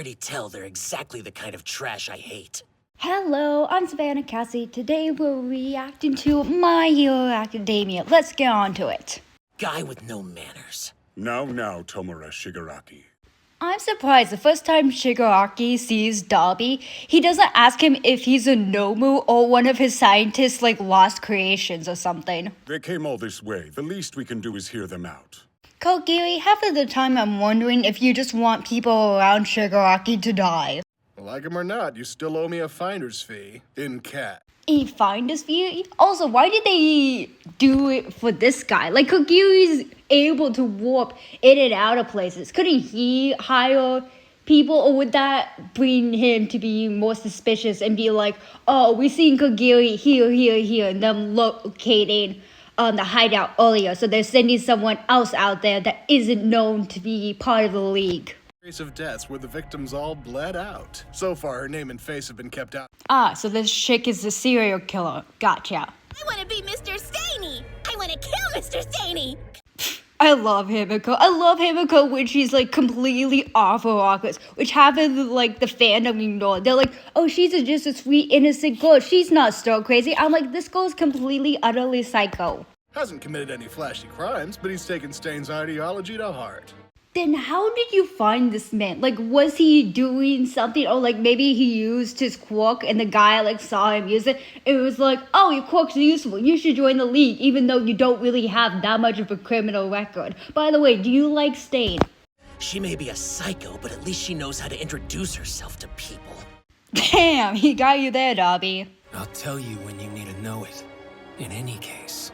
already tell they're exactly the kind of trash I hate. Hello, I'm Savannah Cassie. Today we're reacting to My Hero Academia. Let's get on to it. Guy with no manners. Now, Tomura Shigaraki. I'm surprised the first time Shigaraki sees Dobby, he doesn't ask him if he's a Nomu or one of his scientists' lost creations or something. They came all this way. The least we can do is hear them out. Kogiri, half of the time I'm wondering if you just want people around Shigaraki to die. Like him or not, you still owe me a finder's fee in cat. A finder's fee? Also, why did they do it for this guy? Kogiri's able to warp in and out of places. Couldn't he hire people, or would that bring him to be more suspicious and be like, oh, we've seen Kogiri here, and them locating the hideout earlier, so they're sending someone else out there that isn't known to be part of the league. Case of deaths where the victims all bled out. So far, her name and face have been kept out. Ah, so this chick is the serial killer. Gotcha. I want to be Mr. Staney! I want to kill Mr. Staney! I love Himiko. I love Himiko when she's completely off her rockets, which half of the fandom ignore. They're like, oh, she's just a sweet, innocent girl. She's not stir crazy. I'm like, this girl's completely, utterly psycho. Hasn't committed any flashy crimes, but he's taken Stain's ideology to heart. Then how did you find this man? Was he doing something? Or maybe he used his quirk and the guy saw him use it. It was like, oh, your quirk's useful. You should join the league, even though you don't really have that much of a criminal record. By the way, do you like Stain? She may be a psycho, but at least she knows how to introduce herself to people. Damn, he got you there, Dobby. I'll tell you when you need to know it. In any case,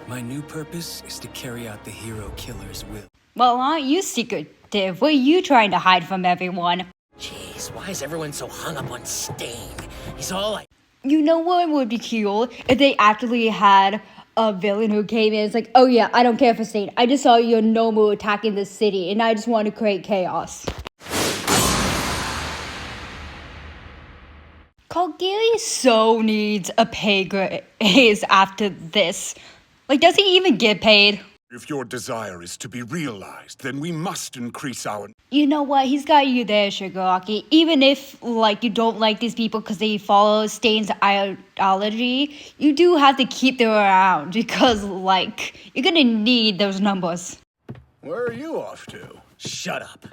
my new purpose is to carry out the hero killer's will. Well, aren't you secretive? What are you trying to hide from everyone? Jeez, why is everyone so hung up on Stain? He's all like... You know what would be cool? If they actually had a villain who came in. It's like, oh yeah, I don't care for Stain. I just saw your Nomu attacking the city, and I just want to create chaos. Kogiri so needs a pay raise after this. Does he even get paid? If your desire is to be realized, then we must increase our... You know what? He's got you there, Shigaraki. Even if, you don't like these people because they follow Stain's ideology, you do have to keep them around because, you're gonna need those numbers. Where are you off to? Shut up.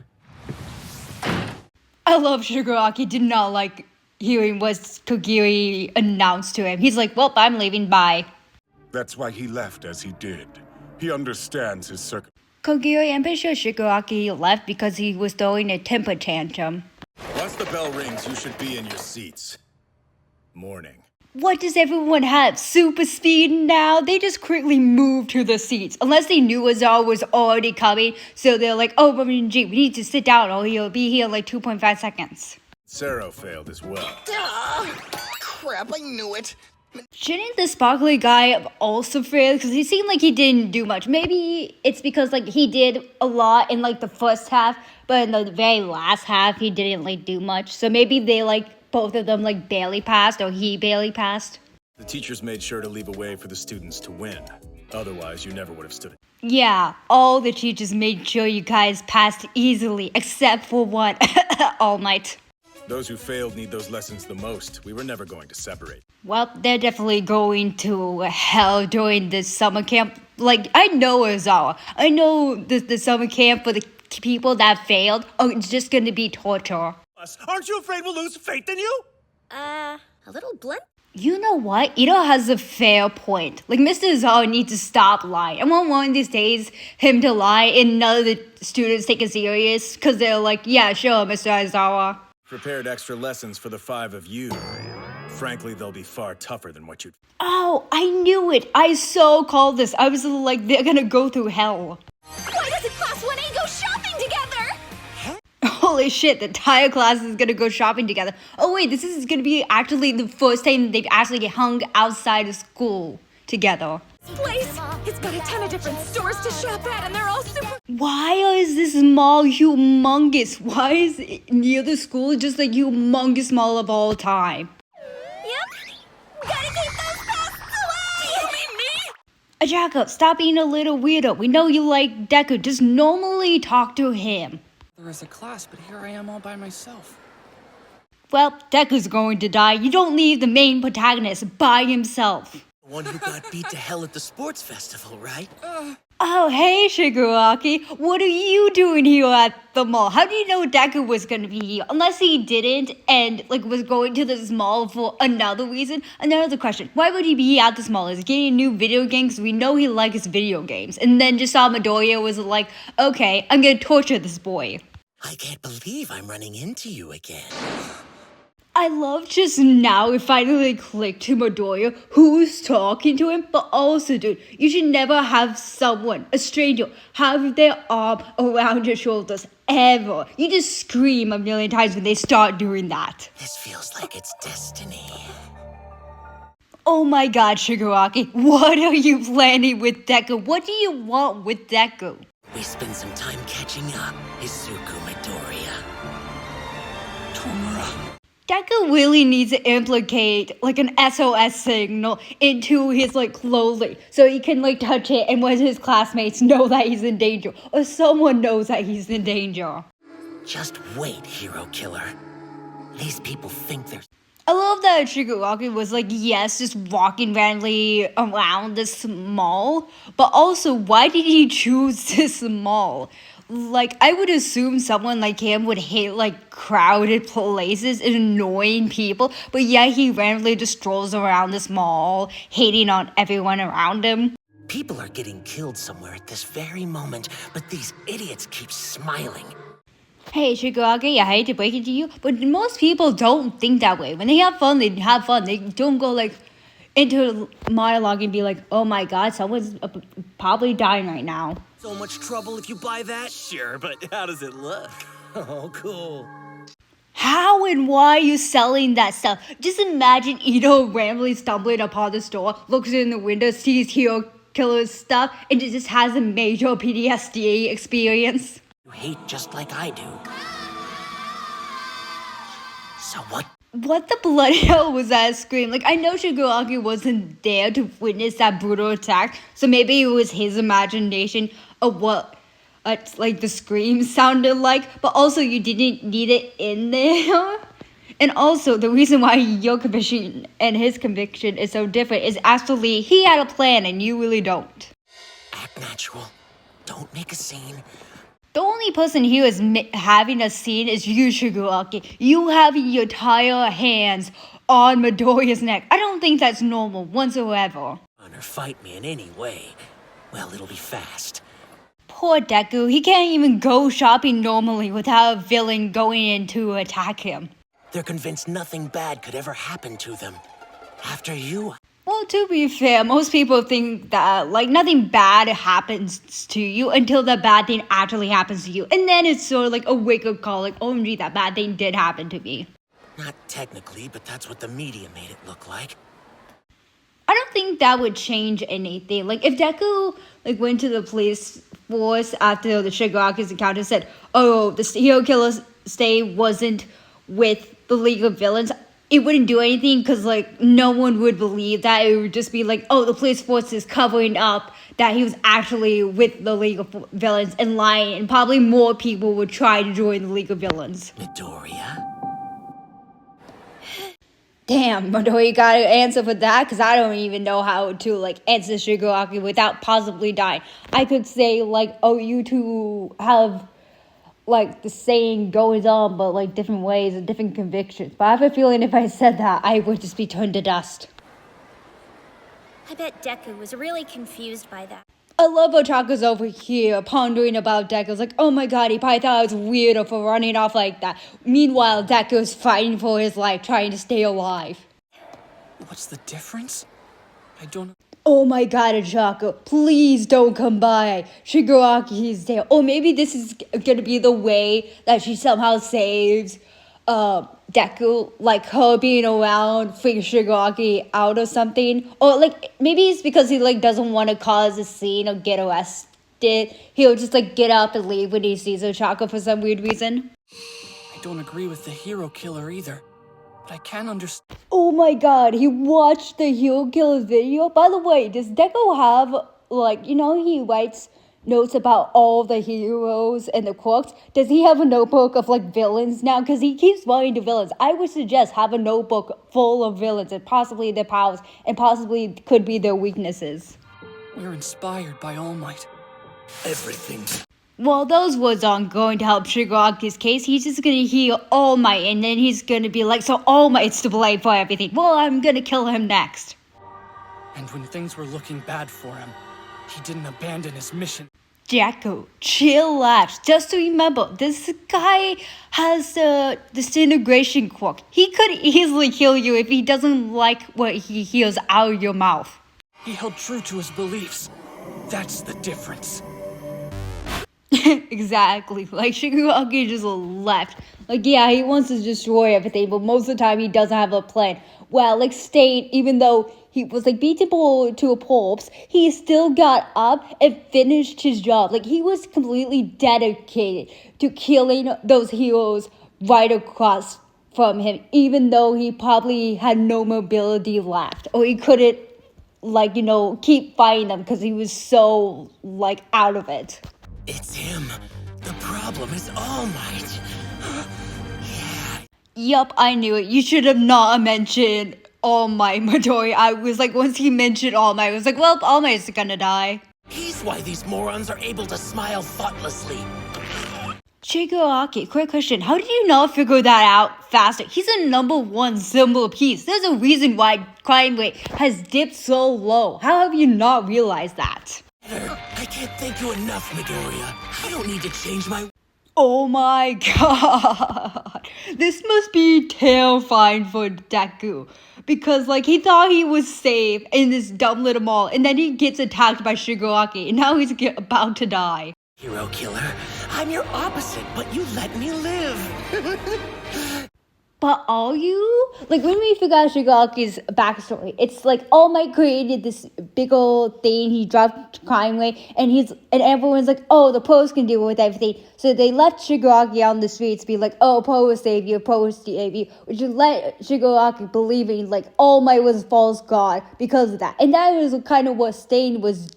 I love Shigaraki did not like hearing what Kogiri announced to him. He's like, well, I'm leaving, bye. That's why he left as he did. He understands his Kogiri, I'm pretty sure Shigaraki left because he was throwing a temper tantrum. Once the bell rings, you should be in your seats. Morning. What does everyone have? Super speed now? They just quickly move to the seats. Unless they knew Azar was already coming, so they're like, oh, we need to sit down or he'll be here in 2.5 seconds. Sero failed as well. Crap, I knew it. Shouldn't the sparkly guy have also failed? Because he seemed like he didn't do much. Maybe it's because he did a lot in the first half, but in the very last half he didn't do much. So maybe they both of them barely passed, or he barely passed. The teachers made sure to leave a way for the students to win. Otherwise, you never would have stood it. Yeah, all the teachers made sure you guys passed easily, except for one, All Might. Those who failed need those lessons the most. We were never going to separate. Well, they're definitely going to hell during this summer camp. I know Ozawa. I know the summer camp for the people that failed. Oh, it's just going to be torture. Aren't you afraid we'll lose faith in you? A little blunt. You know what? Ito has a fair point. Mr. Ozawa needs to stop lying. I want one of these days him to lie and none of the students take it serious. Because they're like, yeah, sure, Mr. Ozawa. Prepared extra lessons for the 5 of you. Frankly, they'll be far tougher than what you'd... Oh, I knew it. I so called this. I was like, they're gonna go through hell. Why doesn't Class 1A go shopping together? Holy shit, the entire class is gonna go shopping together. Oh wait, this is gonna be actually the first time they've actually hung outside of school together. This place, it's got a ton of different stores to shop at, and they're all super... Why is this mall humongous? Why is it near the school just humongous mall of all time? Yep. Gotta keep those pests away! You mean me? Jacob, stop being a little weirdo. We know you like Deku. Just normally talk to him. as a class, but here I am all by myself. Well, Deku's going to die. You don't leave the main protagonist by himself. The one who got beat to hell at the sports festival, right? Oh, hey, Shigaraki. What are you doing here at the mall? How do you know Deku was gonna be here? Unless he didn't and, like, was going to this mall for another reason. Another question. Why would he be at this mall? Is he getting new video games? We know he likes video games. And then just saw Midoriya was like, okay, I'm gonna torture this boy. I can't believe I'm running into you again. I love just now it finally clicked to Midoriya who's talking to him, but also, dude, you should never have someone, a stranger, have their arm around your shoulders, ever. You just scream a million times when they start doing that. This feels like it's destiny. Oh my god, Shigaraki, what are you planning with Deku? What do you want with Deku? We spend some time catching up, Izuku Midoriya. Tomura. Deku really needs to implicate like an SOS signal into his like clothing so he can like touch it and when his classmates know that he's in danger or someone knows that he's in danger. Just wait, hero killer. These people think they're... I love that Shigaraki was like, yes, just walking randomly around this mall, but also why did he choose this mall? Like, I would assume someone like him would hate, like, crowded places and annoying people. But yeah, he randomly just strolls around this mall, hating on everyone around him. People are getting killed somewhere at this very moment, but these idiots keep smiling. Hey, Shigaraki, I hate to break it to you, but most people don't think that way. When they have fun, they have fun. They don't go, like, into monologue and be like, oh my god, someone's probably dying right now. So much trouble if you buy that? Sure, but how does it look? Oh, cool. How and why are you selling that stuff? Just imagine Ito randomly stumbling upon the store, looks in the window, sees Hero Killer's stuff, and just has a major PTSD experience. You hate just like I do. So what? What the bloody hell was that scream? Like, I know Shigaraki wasn't there to witness that brutal attack, so maybe it was his imagination of what, like, the scream sounded like, but also you didn't need it in there. And also, the reason why your conviction and his conviction is so different is actually he had a plan and you really don't. Act natural. Don't make a scene. The only person here is having a scene is you, Shigaraki. You having your entire hands on Midoriya's neck. I don't think that's normal whatsoever. Or fight me in any way. Well, it'll be fast. Poor Deku. He can't even go shopping normally without a villain going in to attack him. They're convinced nothing bad could ever happen to them. After you... Well, to be fair, most people think that, like, nothing bad happens to you until the bad thing actually happens to you. And then it's sort of like a wake-up call, like, oh, gee, that bad thing did happen to me. Not technically, but that's what the media made it look like. I don't think that would change anything. Like, if Deku, like, went to the police force after the Shigaraki's encounter and said, oh, the hero killer stay wasn't with the League of Villains, it wouldn't do anything because, like, no one would believe that. It would just be like, oh, the police force is covering up that he was actually with the League of Villains and lying, and probably more people would try to join the League of Villains. Midoriya? Damn, Midoriya got an answer for that because I don't even know how to, like, answer Shigaraki without possibly dying. I could say, like, oh, you two have... like the saying goes on, but like different ways and different convictions. But I have a feeling if I said that, I would just be turned to dust. I bet Deku was really confused by that. I love Ochaka's over here pondering about Deku. It's like, oh my god, he probably thought I was weirdo for running off like that. Meanwhile, Deku is fighting for his life, trying to stay alive. What's the difference? I don't... Oh my god, Ochaka, please don't come by. Shigaraki is there. Or maybe this is gonna be the way that she somehow saves Deku, like her being around, figure Shigaraki out or something. Or like maybe it's because he like doesn't want to cause a scene or get arrested. He'll just like get up and leave when he sees Ochaka for some weird reason. I don't agree with the hero killer either. But I can't understand. Oh my god, he watched the Hero Killer video? By the way, does Deku have, like, you know, he writes notes about all the heroes and the quirks? Does he have a notebook of like villains now? Because he keeps wanting to villains. I would suggest have a notebook full of villains and possibly their powers and possibly could be their weaknesses. We're inspired by All Might. Everything. Well, those words aren't going to help Shigaraki's case. He's just gonna heal All Might, and then he's gonna be like, so All Might's to blame for everything. Well, I'm gonna kill him next. And when things were looking bad for him, he didn't abandon his mission. Deku, chill out. Just remember, this guy has the disintegration quirk. He could easily kill you if he doesn't like what he hears out of your mouth. He held true to his beliefs. That's the difference. Exactly. Like, Shigaraki just left. Like, yeah, he wants to destroy everything, but most of the time he doesn't have a plan. Well, like, Stain, even though he was, like, beaten to a pulp, he still got up and finished his job. Like, he was completely dedicated to killing those heroes right across from him, even though he probably had no mobility left. Or he couldn't, like, keep fighting them because he was so, like, out of it. It's him. The problem is All Might. Yup, I knew it. You should have not mentioned All Might, Midori. I was like, once he mentioned All Might, I was like, well, All Might's gonna die. He's why these morons are able to smile thoughtlessly. Shigaraki, quick question. How did you not figure that out faster? He's a #1 symbol piece. There's a reason why crime rate has dipped so low. How have you not realized that? I can't thank you enough, Midoriya. I don't need to change my... Oh my god. This must be terrifying for Deku. Because, like, he thought he was safe in this dumb little mall. And then he gets attacked by Shigaraki. And now he's about to die. Hero killer, I'm your opposite, but you let me live. But are you? Like, when we figure out Shigaraki's backstory, it's like All Might created this big old thing. He dropped crime rate, and everyone's like, oh, the pros can deal with everything. So they left Shigaraki on the streets, be like, oh, Poe will save you, which let Shigaraki believing like All Might was a false god because of that. And that is kind of what Stain was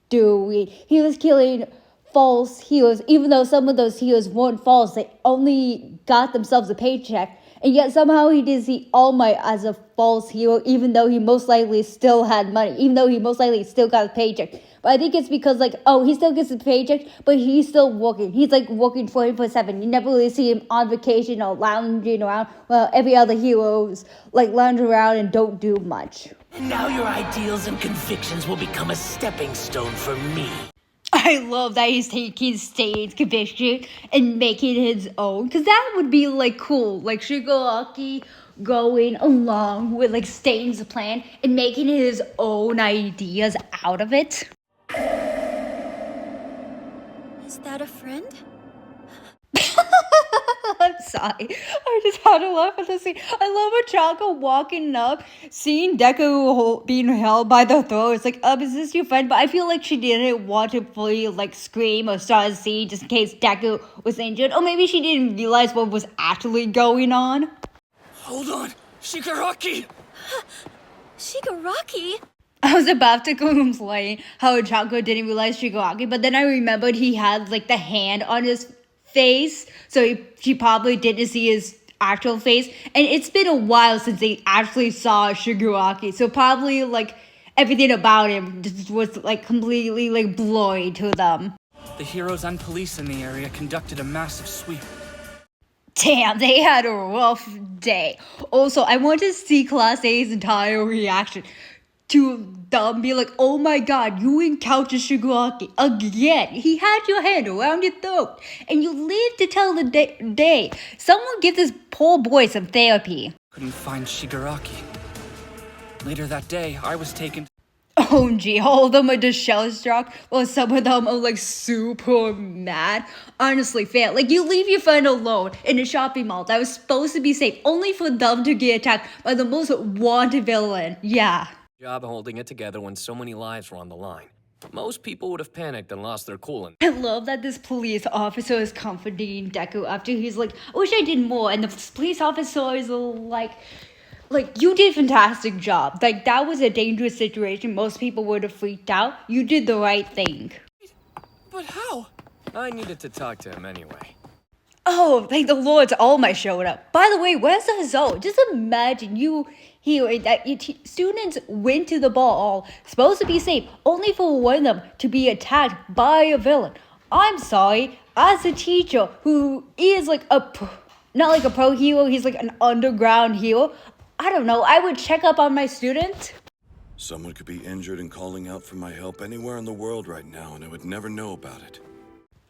doing. He was killing false heroes, even though some of those heroes weren't false. They only got themselves a paycheck. And yet somehow he did see All Might as a false hero, even though he most likely still had money, even though he most likely still got a paycheck. But I think it's because, like, oh, he still gets a paycheck, but he's still working. He's, like, working 24/7. You never really see him on vacation or lounging around, while every other heroes, like, lounge around and don't do much. And now your ideals and convictions will become a stepping stone for me. I love that he's taking Stain's conviction and making his own. Because that would be, like, cool. Like, Shigaraki going along with, like, Stain's plan and making his own ideas out of it. Is that a friend? I'm sorry. I just had to laugh at the scene. I love Ochako walking up, seeing Deku being held by the throat. It's like, is this your friend? But I feel like she didn't want to fully, like, scream or start a scene just in case Deku was injured. Or maybe she didn't realize what was actually going on. Hold on! Shigaraki! Shigaraki? I was about to complain how Ochako didn't realize Shigaraki, but then I remembered he had, like, the hand on his face, so she probably didn't see his actual face, and it's been a while since they actually saw Shigaraki, so probably, like, everything about him just was, like, completely, like, blurry to them. The heroes and police in the area conducted a massive sweep. Damn, they had a rough day. Also, I want to see Class A's entire reaction to them be like, oh my god, you encountered Shigaraki again. He had your hand around your throat, and you lived to tell the day. Someone give this poor boy some therapy. Couldn't find Shigaraki. Later that day, I was taken... OMG, all of them are just shell-shocked, while some of them are, like, super mad. Honestly, fair. Like, you leave your friend alone in a shopping mall that was supposed to be safe, only for them to get attacked by the most wanted villain. Yeah. Job holding it together when so many lives were on the line. Most people would have panicked and lost their cool. I love that this police officer is comforting Deku after he's like, I wish I did more. And the police officer is like, you did a fantastic job. Like, that was a dangerous situation. Most people would have freaked out. You did the right thing. But how? I needed to talk to him anyway. Oh, thank the Lord, All Might showed up. By the way, where's the result? Just imagine students went to the ball, supposed to be safe, only for one of them to be attacked by a villain. I'm sorry, as a teacher who is like not like a pro hero, he's like an underground hero. I don't know, I would check up on my students. Someone could be injured and calling out for my help anywhere in the world right now, and I would never know about it.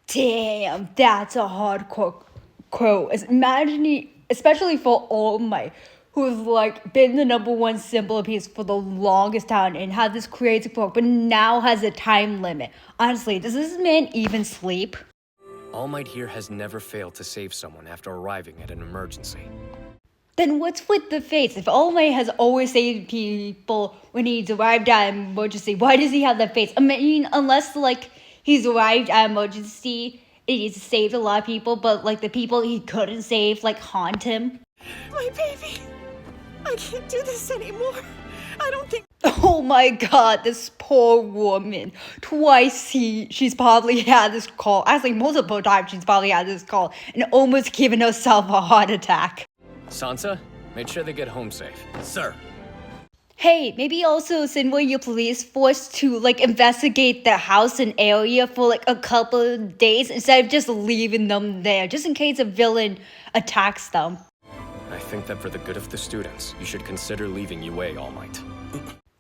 Damn, that's a hardcore quote. Imagine, especially for All Might, who's like been the #1 symbol piece for the longest time and had this creative quote, but now has a time limit. Honestly, does this man even sleep? All Might here has never failed to save someone after arriving at an emergency. Then what's with the face? If All Might has always saved people when he's arrived at an emergency, why does he have that face? I mean, unless like he's arrived at an emergency and he's saved a lot of people, but like the people he couldn't save like haunt him. My baby. I can't do this anymore. I don't think. Oh my god, this poor woman. Twice she's probably had this call. Actually, multiple times she's probably had this call and almost given herself a heart attack. Sansa, make sure they get home safe. Sir. Hey, maybe also send one of your police force to like investigate the house and area for like a couple of days instead of just leaving them there, just in case a villain attacks them. I think that for the good of the students, you should consider leaving UA, All Might.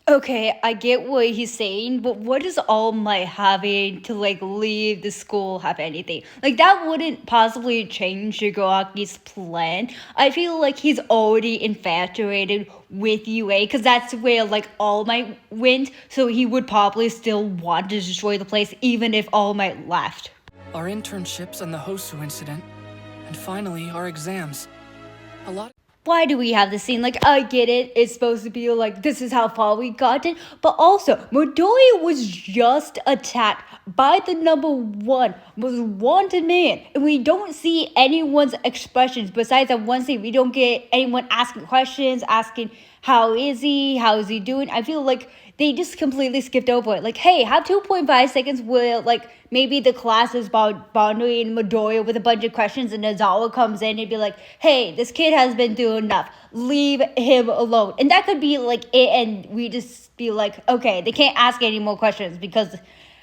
Okay, I get what he's saying, but what does All Might having to like leave the school have anything? Like that wouldn't possibly change Shigaraki's plan. I feel like he's already infatuated with UA because that's where like All Might went, so he would probably still want to destroy the place even if All Might left. Our internships and the Hosu incident. And finally, our exams. A lot. Why do we have this scene? Like, I get it. It's supposed to be like, this is how far we gotten. But also, Midoriya was just attacked by the #1 most wanted man. And we don't see anyone's expressions. Besides that one scene, we don't get anyone asking questions, asking, how is he? How is he doing? I feel like they just completely skipped over it. Like, hey, have 2.5 seconds where, like, maybe the class is boundary and Midoriya with a bunch of questions and Nozawa comes in and be like, hey, this kid has been through enough. Leave him alone. And that could be, like, it, and we just be like, okay, they can't ask any more questions because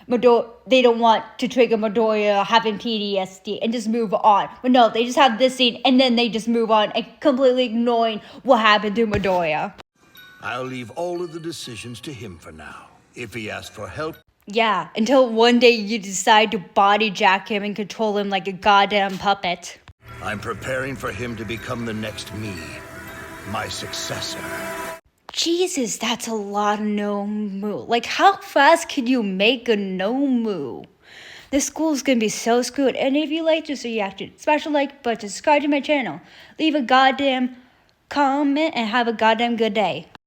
they don't want to trigger Midoriya having PTSD and just move on. But no, they just have this scene and then they just move on and completely ignoring what happened to Midoriya. I'll leave all of the decisions to him for now. If he asks for help... Yeah, until one day you decide to body jack him and control him like a goddamn puppet. I'm preparing for him to become the next me. My successor. Jesus, that's a lot of no-moo. Like, how fast can you make a no-moo? This school's gonna be so screwed. And if you like this reaction, special like button, subscribe to my channel. Leave a goddamn comment and have a goddamn good day.